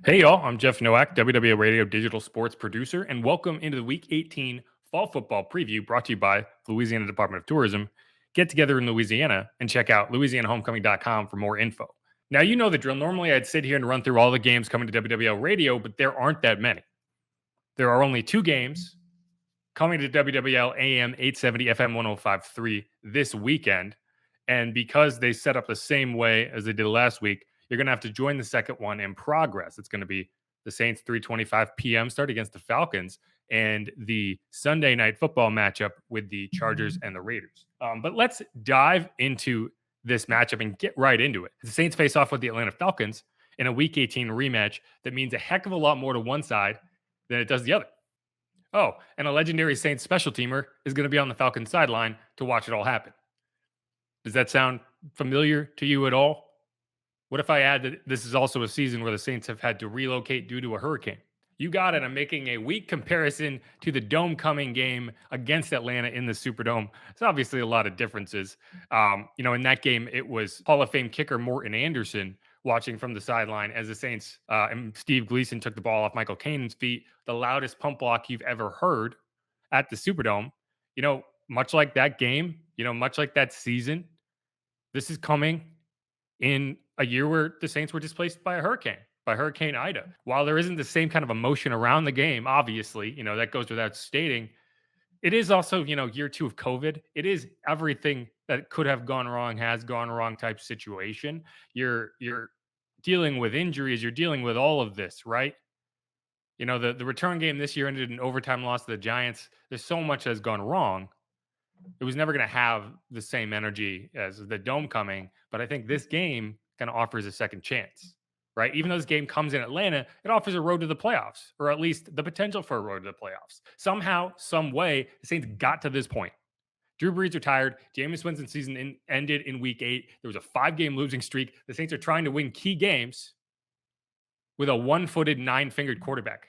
Hey y'all, I'm Jeff Nowak, WWA Radio digital sports producer, and welcome into the Week 18 Fall Football Preview brought to you by the Louisiana Department of Tourism. Get together in Louisiana and check out louisianahomecoming.com for more info. Now, you know the drill. Normally, I'd sit here and run through all the games coming to WWL Radio, but there aren't that many. There are only two games coming to WWL AM 870 FM 1053 this weekend. And because they set up the same way as they did last week, you're going to have to join the second one in progress. It's going to be the Saints 3:25 p.m. start against the Falcons and the Sunday night football matchup with the Chargers and the Raiders. But let's dive into this matchup and get right into it. The Saints face off with the Atlanta Falcons in a Week 18 rematch that means a heck of a lot more to one side than it does the other. Oh, and a legendary Saints special teamer is going to be on the Falcons sideline to watch it all happen. Does that sound familiar to you at all? What if I add that this is also a season where the Saints have had to relocate due to a hurricane? You got it. I'm making a weak comparison to the dome coming game against Atlanta in the Superdome. It's obviously a lot of differences. In that game, it was Hall of Fame kicker Morton Anderson watching from the sideline as the Saints and Steve Gleason took the ball off Michael Canaan's feet, the loudest pump block you've ever heard at the Superdome. Much like that game, much like that season, this is coming in a year where the Saints were displaced by Hurricane Ida. While there isn't the same kind of emotion around the game, obviously, that goes without stating. It is also, year two of COVID. It is everything that could have gone wrong has gone wrong type situation. You're dealing with injuries. You're dealing with all of this, right? The return game this year ended in overtime loss to the Giants. There's so much has gone wrong. It was never going to have the same energy as the dome coming, but I think this game kind of offers a second chance, right? Even though this game comes in Atlanta, it offers a road to the playoffs, or at least the potential for a road to the playoffs. Somehow, some way, the Saints got to this point. Drew Brees retired. Jameis Winston's season ended in Week 8. There was a 5-game losing streak. The Saints are trying to win key games with a one-footed, nine-fingered quarterback.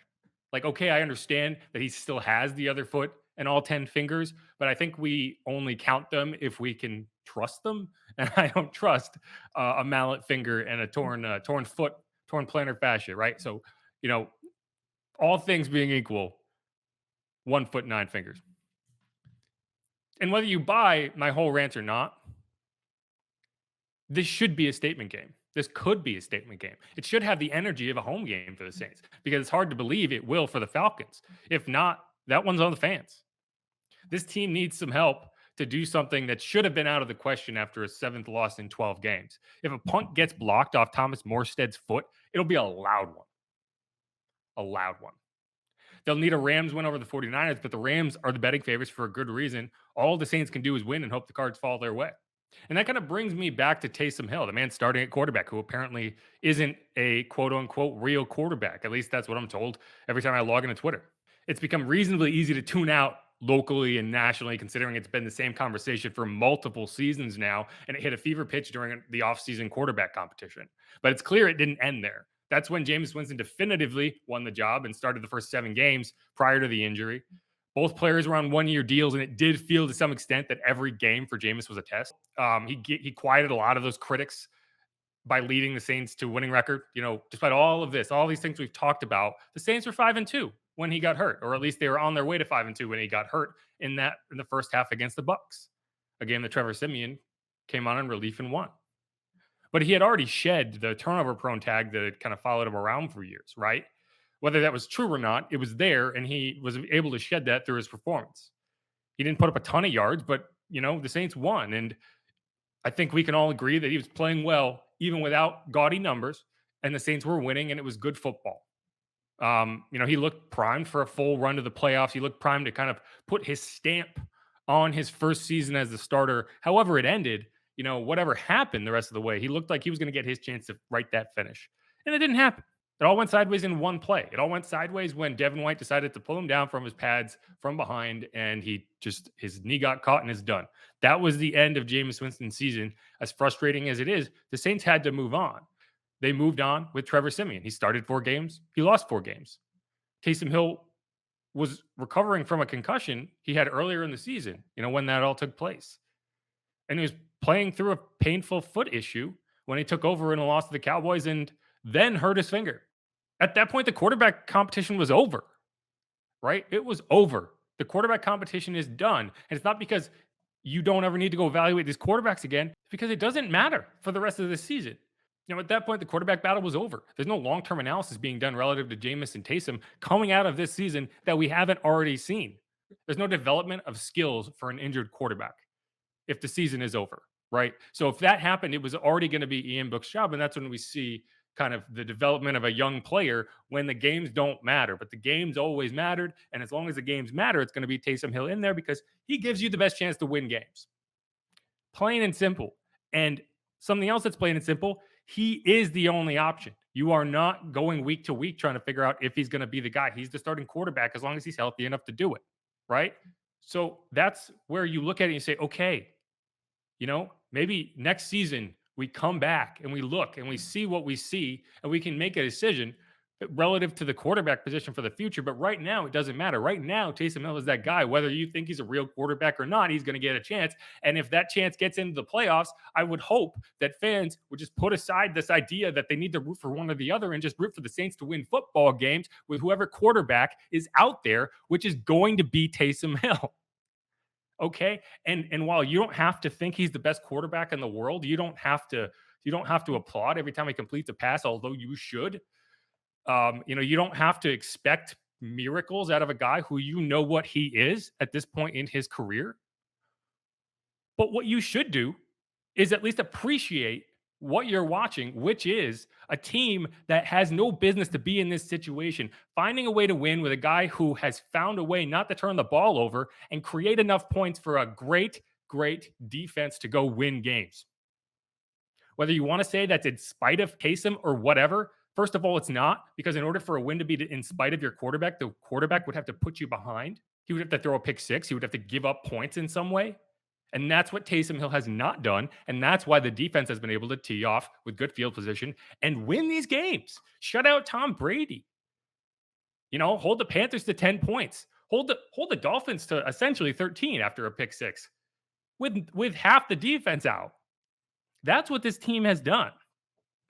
Like, okay, I understand that he still has the other foot and all 10 fingers, but I think we only count them if we can trust them. And I don't trust a mallet finger and a torn foot, torn plantar fascia, right? So, all things being equal, 1 foot, 9 fingers. And whether you buy my whole rant or not, this should be a statement game. This could be a statement game. It should have the energy of a home game for the Saints because it's hard to believe it will for the Falcons. If not, that one's on the fans. This team needs some help to do something that should have been out of the question after a 7th loss in 12 games. If a punt gets blocked off Thomas Morstead's foot, it'll be a loud one. A loud one. They'll need a Rams win over the 49ers, but the Rams are the betting favorites for a good reason. All the Saints can do is win and hope the cards fall their way. And that kind of brings me back to Taysom Hill, the man starting at quarterback, who apparently isn't a quote unquote real quarterback. At least that's what I'm told every time I log into Twitter. It's become reasonably easy to tune out locally and nationally, considering it's been the same conversation for multiple seasons now, and it hit a fever pitch during the offseason quarterback competition. But it's clear it didn't end there. That's when Jameis Winston definitively won the job and started the first 7 games prior to the injury. Both players were on 1-year deals, and it did feel to some extent that every game for Jameis was a test. He quieted a lot of those critics by leading the Saints to winning record. Despite all of this, all these things we've talked about, the Saints were 5-2 when he got hurt, or at least they were on their way to 5-2 when he got hurt in the first half against the Bucs, a game that Trevor Siemian came on in relief and won. But he had already shed the turnover-prone tag that had kind of followed him around for years, right? Whether that was true or not, it was there, and he was able to shed that through his performance. He didn't put up a ton of yards, but, the Saints won. And I think we can all agree that he was playing well, even without gaudy numbers, and the Saints were winning, and it was good football. He looked primed for a full run to the playoffs. He looked primed to kind of put his stamp on his first season as the starter. However it ended, whatever happened the rest of the way, he looked like he was going to get his chance to write that finish. And it didn't happen. It all went sideways in one play. It all went sideways when Devin White decided to pull him down from his pads from behind, and his knee got caught and is done. That was the end of Jameis Winston's season. As frustrating as it is, the Saints had to move on. They moved on with Trevor Siemian. He started 4 games. He lost 4 games. Taysom Hill was recovering from a concussion he had earlier in the season, when that all took place. And he was playing through a painful foot issue when he took over in a loss to the Cowboys and then hurt his finger. At that point, the quarterback competition was over, right? It was over. The quarterback competition is done. And it's not because you don't ever need to go evaluate these quarterbacks again, it's because it doesn't matter for the rest of the season. At that point, the quarterback battle was over. There's no long term analysis being done relative to Jameis and Taysom coming out of this season that we haven't already seen. There's no development of skills for an injured quarterback if the season is over, right? So if that happened, it was already going to be Ian Book's job. And that's when we see kind of the development of a young player when the games don't matter. But the games always mattered. And as long as the games matter, it's going to be Taysom Hill in there because he gives you the best chance to win games. Plain and simple. And something else that's plain and simple, he is the only option. You are not going week to week trying to figure out if he's going to be the guy. He's the starting quarterback as long as he's healthy enough to do it, right? So that's where you look at it and you say, okay, maybe next season we come back and we look and we see what we see and we can make a decision relative to the quarterback position for the future. But right now, it doesn't matter. Right now, Taysom Hill is that guy. Whether you think he's a real quarterback or not, he's going to get a chance. And if that chance gets into the playoffs, I would hope that fans would just put aside this idea that they need to root for one or the other and just root for the Saints to win football games with whoever quarterback is out there, which is going to be Taysom Hill. Okay. And while you don't have to think he's the best quarterback in the world, you don't have to applaud every time he completes a pass, although you should. You don't have to expect miracles out of a guy who what he is at this point in his career. But what you should do is at least appreciate what you're watching, which is a team that has no business to be in this situation, finding a way to win with a guy who has found a way not to turn the ball over and create enough points for a great, great defense to go win games. Whether you want to say that's in spite of Taysom or whatever, first of all, it's not, because in order for a win to be in spite of your quarterback, the quarterback would have to put you behind. He would have to throw a pick six. He would have to give up points in some way. And that's what Taysom Hill has not done. And that's why the defense has been able to tee off with good field position and win these games. Shut out Tom Brady. Hold the Panthers to 10 points. Hold the Dolphins to essentially 13 after a pick six with half the defense out. That's what this team has done.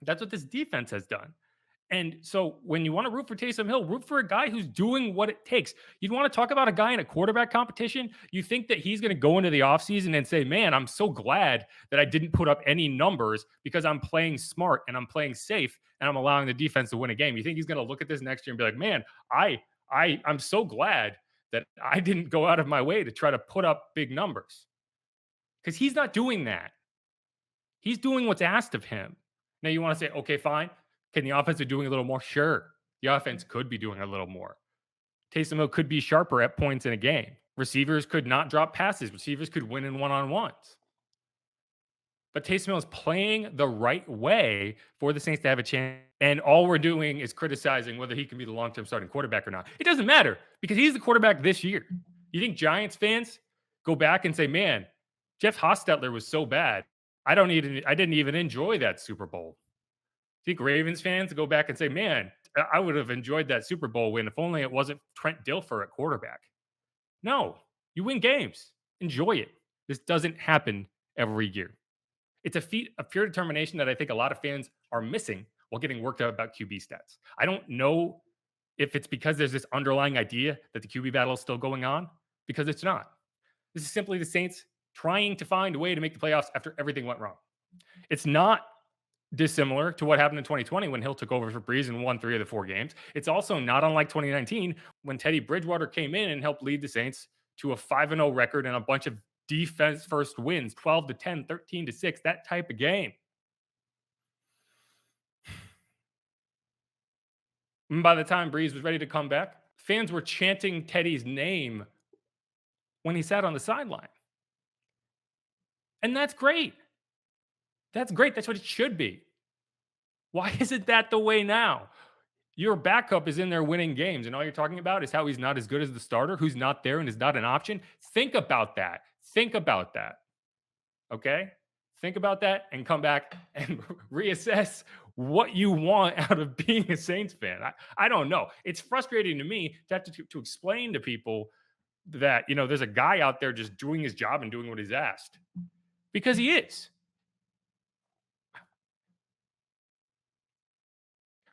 That's what this defense has done. And so when you want to root for Taysom Hill, root for a guy who's doing what it takes. You want to talk about a guy in a quarterback competition, you think that he's going to go into the offseason and say, man, I'm so glad that I didn't put up any numbers because I'm playing smart and I'm playing safe and I'm allowing the defense to win a game. You think he's going to look at this next year and be like, man, I'm so glad that I didn't go out of my way to try to put up big numbers. Because he's not doing that. He's doing what's asked of him. Now you want to say, okay, fine. Can the offense be doing a little more? Sure. The offense could be doing a little more. Taysom Hill could be sharper at points in a game. Receivers could not drop passes. Receivers could win in one-on-ones. But Taysom Hill is playing the right way for the Saints to have a chance. And all we're doing is criticizing whether he can be the long-term starting quarterback or not. It doesn't matter because he's the quarterback this year. You think Giants fans go back and say, man, Jeff Hostetler was so bad. I didn't even enjoy that Super Bowl. I think Ravens fans go back and say, man, I would have enjoyed that Super Bowl win if only it wasn't Trent Dilfer at quarterback. No, you win games. Enjoy it. This doesn't happen every year. It's a feat of pure determination that I think a lot of fans are missing while getting worked out about QB stats. I don't know if it's because there's this underlying idea that the QB battle is still going on, because it's not. This is simply the Saints trying to find a way to make the playoffs after everything went wrong. It's not dissimilar to what happened in 2020 when Hill took over for Breeze and won 3 of the 4 games. It's also not unlike 2019 when Teddy Bridgewater came in and helped lead the Saints to a 5-0 record and a bunch of defense first wins, 12-10, 13-6, that type of game. And by the time Breeze was ready to come back, fans were chanting Teddy's name when he sat on the sideline. And that's great. That's great. That's what it should be. Why isn't that the way now? Your backup is in there winning games, and all you're talking about is how he's not as good as the starter who's not there and is not an option. Think about that. Think about that. Okay? Think about that and come back and reassess what you want out of being a Saints fan. I don't know. It's frustrating to me to have to explain to people that, there's a guy out there just doing his job and doing what he's asked. Because he is.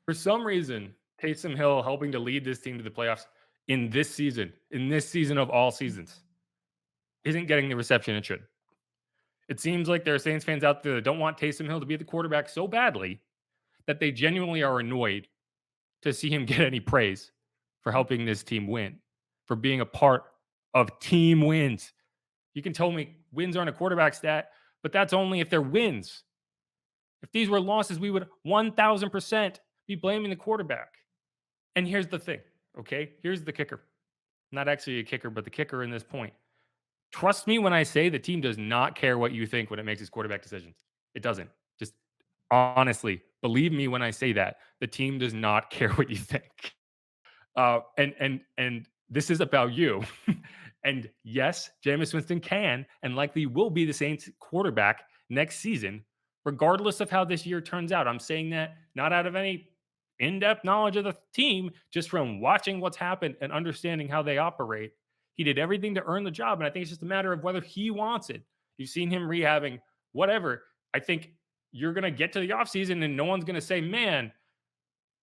For some reason, Taysom Hill helping to lead this team to the playoffs in this season of all seasons, isn't getting the reception it should. It seems like there are Saints fans out there that don't want Taysom Hill to be the quarterback so badly that they genuinely are annoyed to see him get any praise for helping this team win, for being a part of team wins. You can tell me wins aren't a quarterback stat, but that's only if they're wins. If these were losses, we would 1000% be blaming the quarterback. And here's the thing, okay? Here's the kicker. Not actually a kicker, but the kicker in this point. Trust me when I say the team does not care what you think when it makes its quarterback decisions. It doesn't. Just honestly, believe me when I say that. The team does not care what you think. And this is about you. And yes, Jameis Winston can and likely will be the Saints quarterback next season, regardless of how this year turns out. I'm saying that not out of any in-depth knowledge of the team, just from watching what's happened and understanding how they operate. He did everything to earn the job, and I think it's just a matter of whether he wants it. You've seen him rehabbing, whatever. I think you're going to get to the offseason and no one's going to say, man,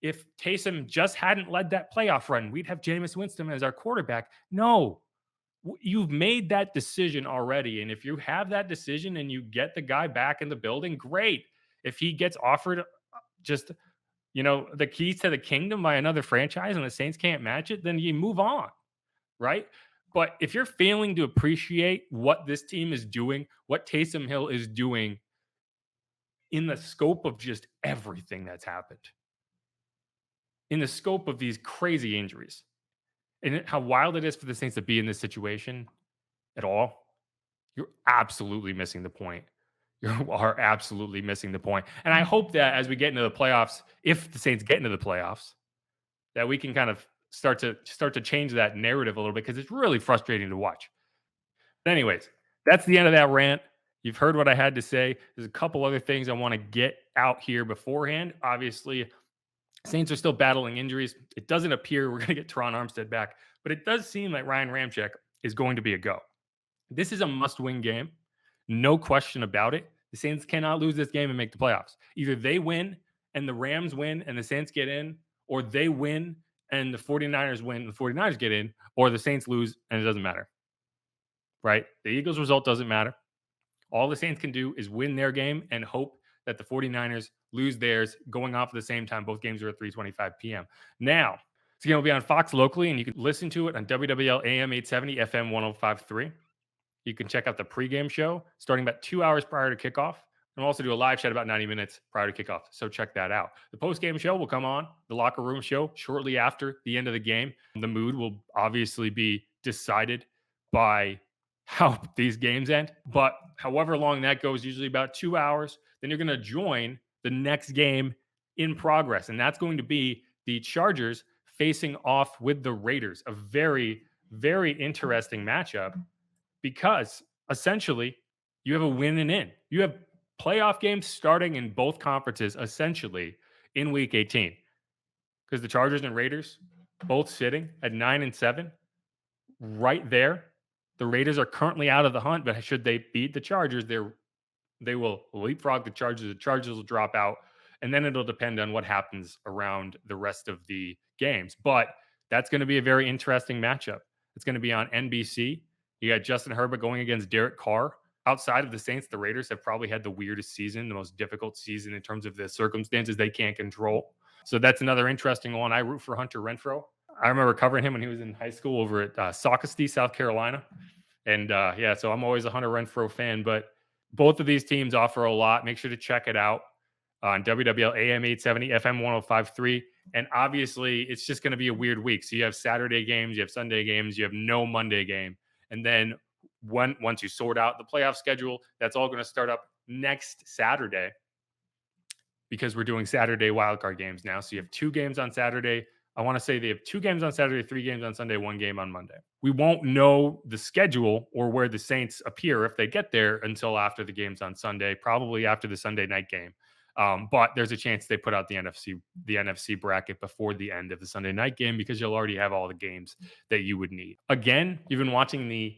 if Taysom just hadn't led that playoff run, we'd have Jameis Winston as our quarterback. No, you've made that decision already. And if you have that decision and you get the guy back in the building, great. If he gets offered just, the keys to the kingdom by another franchise and the Saints can't match it, then you move on, right? But if you're failing to appreciate what this team is doing, what Taysom Hill is doing in the scope of just everything that's happened, in the scope of these crazy injuries, and how wild it is for the Saints to be in this situation at all, you're absolutely missing the point. You are absolutely missing the point. And I hope that as we get into the playoffs, if the Saints get into the playoffs, that we can kind of start to change that narrative a little bit, because it's really frustrating to watch. But anyways, that's the end of that rant. You've heard what I had to say. There's a couple other things I want to get out here beforehand. Obviously, Saints are still battling injuries. It doesn't appear we're going to get Teron Armstead back, but it does seem like Ryan Ramczyk is going to be a go. This is a must-win game. No question about it. The Saints cannot lose this game and make the playoffs. Either they win and the Rams win and the Saints get in, or they win and the 49ers win and the 49ers get in, or the Saints lose and it doesn't matter, right? The Eagles result doesn't matter. All the Saints can do is win their game and hope that the 49ers lose theirs going off at the same time. Both games are at 3:25 p.m. Now, it's going to be on Fox locally, and you can listen to it on WWL AM 870, FM 105.3. You can check out the pregame show starting about 2 hours prior to kickoff. And we'll also do a live chat about 90 minutes prior to kickoff. So check that out. The postgame show will come on, the locker room show, shortly after the end of the game. The mood will obviously be decided by how these games end. But however long that goes, usually about 2 hours, then you're going to join the next game in progress. And that's going to be the Chargers facing off with the Raiders. A very, very interesting matchup, because essentially you have a win and in. You have playoff games starting in both conferences essentially in week 18, because the Chargers and Raiders both sitting at 9-7 right there. The Raiders are currently out of the hunt, but should they beat the Chargers, they will leapfrog the Chargers. The Chargers will drop out, and then it'll depend on what happens around the rest of the games. But that's going to be a very interesting matchup. It's going to be on NBC. You got Justin Herbert going against Derek Carr. Outside of the Saints, the Raiders have probably had the weirdest season, the most difficult season in terms of the circumstances they can't control. So that's another interesting one. I root for Hunter Renfrow. I remember covering him when he was in high school over at Socastee, South Carolina. And so I'm always a Hunter Renfrow fan. But both of these teams offer a lot. Make sure to check it out on WWL AM 870, FM 105.3. And obviously, it's just going to be a weird week. So you have Saturday games, you have Sunday games, you have no Monday game. And then once you sort out the playoff schedule, that's all going to start up next Saturday, because we're doing Saturday wildcard games now. So you have 2 games on Saturday. I want to say they have 2 games on Saturday, 3 games on Sunday, 1 game on Monday. We won't know the schedule or where the Saints appear if they get there until after the games on Sunday, probably after the Sunday night game. But there's a chance they put out the NFC bracket before the end of the Sunday night game, because you'll already have all the games that you would need. Again, you've been watching the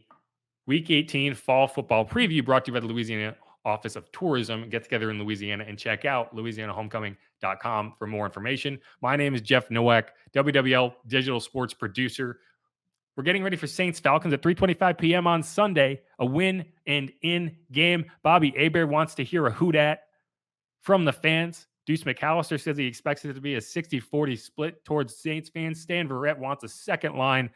Week 18 fall football preview brought to you by the Louisiana Office of Tourism. Get together in Louisiana and check out louisianahomecoming.com for more information. My name is Jeff Nowak, WWL digital sports producer. We're getting ready for Saints Falcons at 3:25 p.m. on Sunday. A win and in game. Bobby Hebert wants to hear a hoot at from the fans. Deuce McAllister says he expects it to be a 60-40 split towards Saints fans. Stan Verrett wants a second line.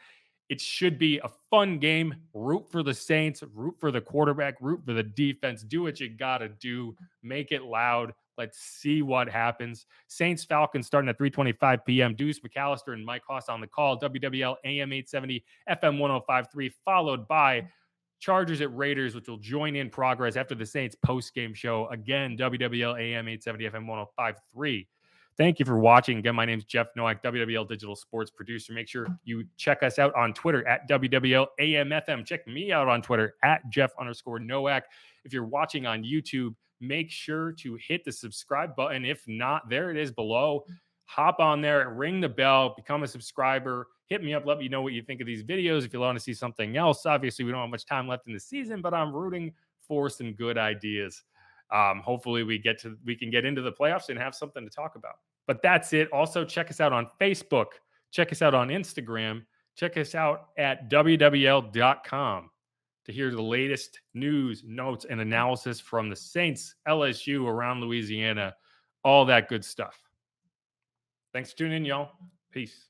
It should be a fun game. Root for the Saints, root for the quarterback, root for the defense. Do what you got to do. Make it loud. Let's see what happens. Saints Falcons starting at 3:25 p.m. Deuce McAllister and Mike Haas on the call. WWL AM 870, FM 1053, followed by Chargers at Raiders, which will join in progress after the Saints post-game show. Again, WWL AM 870, FM 1053. Thank you for watching. Again, my name is Jeff Nowak, WWL digital sports producer. Make sure you check us out on Twitter at WWLAMFM. Check me out on Twitter at Jeff_Nowak. If you're watching on YouTube, make sure to hit the subscribe button. If not, there it is below. Hop on there, ring the bell, become a subscriber. Hit me up. Let me know what you think of these videos. If you want to see something else, obviously we don't have much time left in the season, but I'm rooting for some good ideas. Hopefully we can get into the playoffs and have something to talk about. But that's it. Also, check us out on Facebook. Check us out on Instagram. Check us out at WWL.com to hear the latest news, notes, and analysis from the Saints, LSU, around Louisiana, all that good stuff. Thanks for tuning in, y'all. Peace.